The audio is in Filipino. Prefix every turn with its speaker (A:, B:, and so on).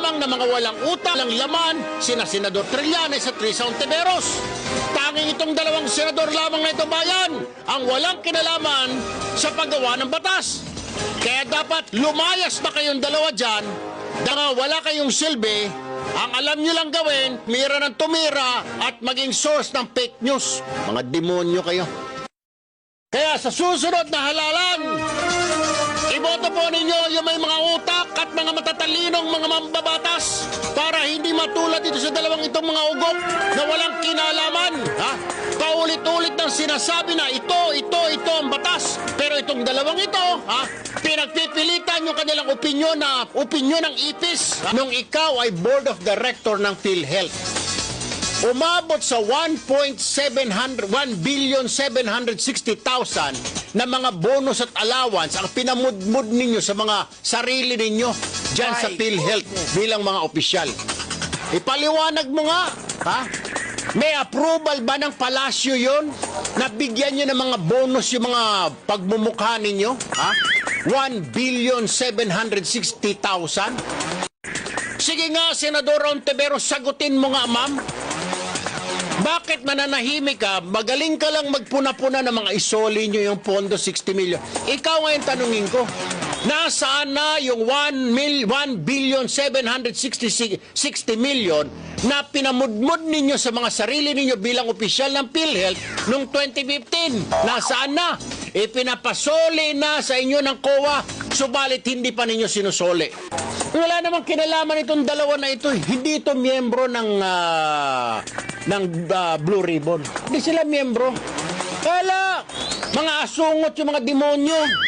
A: lamang na mga walang utang, walang laman, sina Senador Trillanes at Risa Ontiveros. Tanging itong dalawang senador lamang na ito bayan ang walang kinalaman sa paggawa ng batas. Kaya dapat lumayas na kayong dalawa dyan, dahil wala kayong silbi. Ang alam nyo lang gawin, mira ng tumira at maging source ng fake news. Mga demonyo kayo. Kaya sa susunod na halalan, iboto po ninyo yung may mga utak at mga matatalinong mga mambabatas para hindi matulad dito sa dalawang itong mga ugok na walang kinalaman. Ha? Paulit-ulit nang sinasabi na ito ang batas. Pero itong dalawang ito, pinagpipilitan yung kanilang opinyon na opinyon ng IPIS nung ikaw ay Board of Director ng PhilHealth. Umabot sa 1,760,000 na mga bonus at allowance ang pinamudmud ninyo sa mga sarili ninyo dyan sa PhilHealth bilang mga opisyal. Ipaliwanag mo nga, ha? May approval ba ng palasyo yon na bigyan nyo ng mga bonus yung mga pagmumukha ninyo? Ha? 1,760,000? Sige nga, Senador Ontiveros, sagutin mo nga, ma'am. Bakit mananahimik ka? Magaling ka lang magpuna-puna ng mga isoli nyo yung pondo 60 million. Ikaw ngayon tanungin ko, nasaan na yung 1,760 million na pinamudmud ninyo sa mga sarili ninyo bilang opisyal ng PhilHealth noong 2015? Nasaan na? Ipinapasoli na sa inyo ng COA, subalit hindi pa ninyo sinusoli. Wala namang kinalaman itong dalawa na ito. Hindi ito miyembro ng Blue Ribbon. Hindi sila miyembro. Kala, mga asungot yung mga demonyo.